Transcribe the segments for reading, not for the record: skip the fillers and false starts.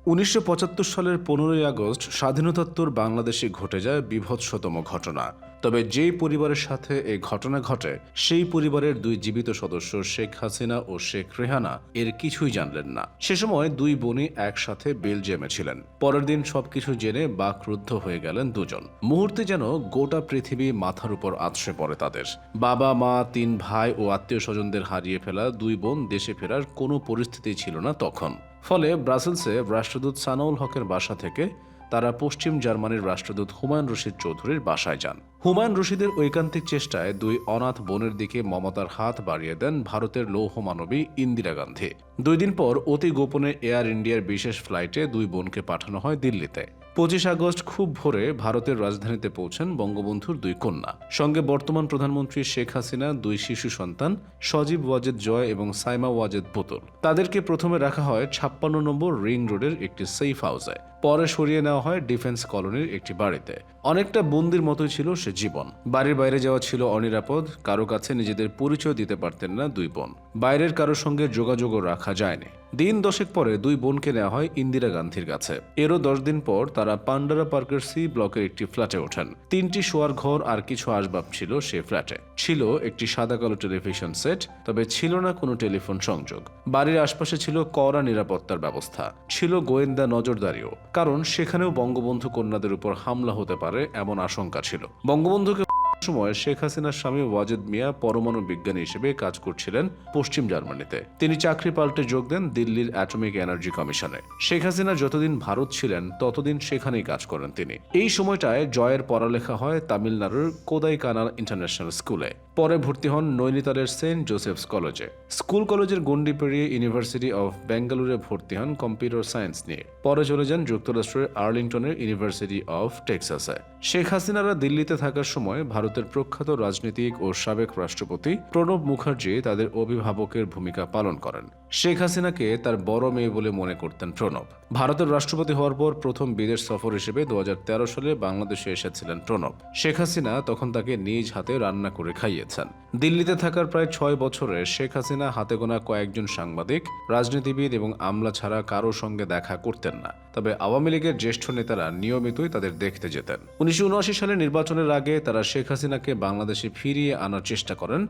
১৯৭৫ সালের ১৫ই আগস্ট স্বাধীনোত্তর বাংলাদেশে ঘটে যায় বীভৎসতম ঘটনা। তবে যেই পরিবারের সাথে এই ঘটনা ঘটে সেই পরিবারের দুই জীবিত সদস্য শেখ হাসিনা ও শেখ রেহানা এর কিছুই জানলেন না। সে সময় দুই বোনই একসাথে বেলজিয়ামে ছিলেন। পরের দিন সবকিছু জেনে বাকরুদ্ধ হয়ে গেলেন দুজন। মুহূর্তে যেন গোটা পৃথিবী মাথার উপর আছড়ে পড়ে তাদের। বাবা মা, তিন ভাই ও আত্মীয় স্বজনদের হারিয়ে ফেলা দুই বোন দেশে ফেরার কোনো পরিস্থিতি ছিল না তখন। ফলে ব্রাসেলসে রাষ্ট্রদূত সানাউল হকের বাসা থেকে তারা পশ্চিম জার্মানির রাষ্ট্রদূত হুমায়ুন রশিদ চৌধুরীর বাসায় যান। হুমায়ুন রশিদের ঐকান্তিক চেষ্টায় দুই অনাথ বোনের দিকে মমতার হাত বাড়িয়ে দেন ভারতের লৌহ মানবী ইন্দিরা গান্ধী। ২ দিন পর অতি গোপনে এয়ার ইন্ডিয়ার বিশেষ ফ্লাইটে দুই বোনকে পাঠানো হয় দিল্লিতে। ২৫ আগস্ট খুব ভোরে ভারতের রাজধানীতে পৌঁছেন বঙ্গবন্ধুর দুই কন্যা, সঙ্গে বর্তমান প্রধানমন্ত্রী শেখ হাসিনা, দুই শিশু সন্তান সজীব ওয়াজেদ জয় এবং সাইমা ওয়াজেদ পুতুল। তাদেরকে প্রথমে রাখা হয় ৫৬ নম্বর রিং রোডের একটি সেফ হাউসে, পরে সরিয়ে নেওয়া হয় ডিফেন্স কলোনির একটি বাড়িতে। অনেকটা বন্দির মতোই ছিল সে জীবন। বাড়ির বাইরে যাওয়া ছিল অনিরাপদ, কারো কাছে নিজেদের পরিচয় দিতে পারতেন না দুই বোন। বাইরের কারোর সঙ্গে যোগাযোগও রাখা যায়নি। দিন ১০ পরে দুই বোনকে নেওয়া হয় ইন্দিরা গান্ধীর কাছে। এরও ১০ দিন পর তারা পান্ডারা পার্কের সি ব্লকের একটি ফ্ল্যাটে ওঠেন। ৩টি শোয়ার ঘর আর কিছু আসবাব ছিল সে ফ্ল্যাটে। ছিল একটি সাদা কালো টেলিভিশন সেট, তবে ছিল না কোনো টেলিফোন সংযোগ। বাড়ির আশপাশে ছিল কড়া নিরাপত্তার ব্যবস্থা, ছিল গোয়েন্দা নজরদারিও, কারণ সেখানেও বঙ্গবন্ধু কন্যাদের উপর হামলা হতে পারে এমন আশঙ্কা ছিল। বঙ্গবন্ধুকে সময় শেখ হাসিনার স্বামী ওয়াজেদ মিয়া পরমাণু বিজ্ঞানী হিসেবে কাজ করছিলেন পশ্চিম জার্মানিতে। তিনি চাকরি পাল্টে যোগ দেন দিল্লির অ্যাটমিক এনার্জি কমিশনে। শেখ হাসিনা যতদিন ভারত ছিলেন ততদিন সেখানেই কাজ করেন তিনি। এই সময়টায় জয়ের পড়ালেখা হয় তামিলনাড়ুর কোদাইকানাল ইন্টারন্যাশনাল স্কুলে। পরে ভর্তি হন নৈনিতালের সেন্ট জোসেফস কলেজে। স্কুল কলেজের গণ্ডি পেরিয়ে ইউনিভার্সিটি অফ বেঙ্গালুরে ভর্তি হন কম্পিউটার সায়েন্স নিয়ে। পরে চলে যান যুক্তরাষ্ট্রের আর্লিংটনের ইউনিভার্সিটি অফ টেক্সাসে। শেখ হাসিনারা দিল্লিতে থাকার সময় ভারতের প্রখ্যাত রাজনীতিক ও সাবেক রাষ্ট্রপতি প্রণব মুখার্জি তাদের অভিভাবকের ভূমিকা পালন করেন। শেখ হাসিনাকে তার বড় মেয়ে বলে মনে করতেন প্রণব। ভারতের রাষ্ট্রপতি হওয়ার পর প্রথম বিদেশ সফর হিসেবে ২০১৩ সালে বাংলাদেশে এসেছিলেন প্রণব। শেখ হাসিনা তখন তাকে নিজ হাতে রান্না করে খাইয়েছেন। দিল্লিতে থাকার প্রায় ৬ বছরে শেখ হাসিনা হাতে গোনা কয়েকজন সাংবাদিক, রাজনীতিবিদ এবং আমলা ছাড়া কারো সঙ্গে দেখা করতেন না। তবে আওয়ামী লীগের জ্যেষ্ঠ নেতারা নিয়মিতই তাদের দেখতে যেতেন। ১৯৭৯ সালে নির্বাচনের আগে তারা শেখ হাসিনাকে বাংলাদেশে ফিরিয়ে আনার চেষ্টা করেন,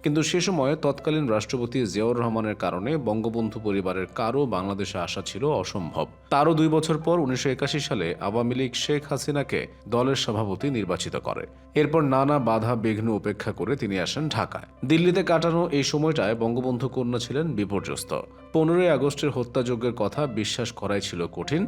কিন্তু সে সময় তৎকালীন রাষ্ট্রপতি জিয়াউর রহমানের কারণে বঙ্গবন্ধু পরিবারের কারও বাংলাদেশে আসা ছিল অসম্ভব। তারও ২ বছর পর ১৯৮১ সালে আওয়ামী লীগ শেখ হাসিনাকে দলের সভাপতি নির্বাচিত করে। এরপর নানা বাধা বিঘ্ন উপেক্ষা করে তিনি আসেন ঢাকায়। দিল্লিতে কাটানো এই সময়টায় বঙ্গবন্ধু কন্যা ছিলেন বিপর্যস্ত। ১৫ই আগস্টের হত্যাযজ্ঞের কথা বিশ্বাস করাই ছিল কঠিন,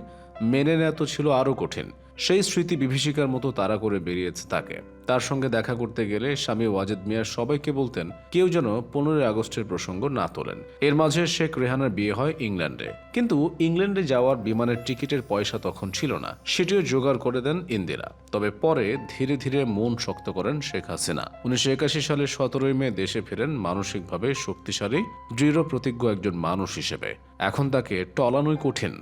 মেনে নেওয়া তো ছিল আরও কঠিন। সেই স্মৃতি বিভীষিকার মতো তাড়া করে বেরিয়েছে তাকে। তার সঙ্গে দেখা করতে গেলে স্বামী ওয়াজেদ মিয়া সবাইকে বলতেন কেউ যেন ১৫ই আগস্টের প্রসঙ্গ না তোলেন। এর মাঝে শেখ রেহানার বিয়ে হয় ইংল্যান্ডে, কিন্তু ইংল্যান্ডে যাওয়ার বিমানের টিকিটের পয়সা তখন ছিল না, সেটিও জোগাড় করে দেন ইন্দিরা। তবে পরে ধীরে ধীরে মন শক্ত করেন শেখ হাসিনা। ১৯৮১ সালের ১৭ই মে দেশে ফেরেন মানসিকভাবে শক্তিশালী, দৃঢ় প্রতিজ্ঞ একজন মানুষ হিসেবে। এখন তাকে টলানোই কঠিন।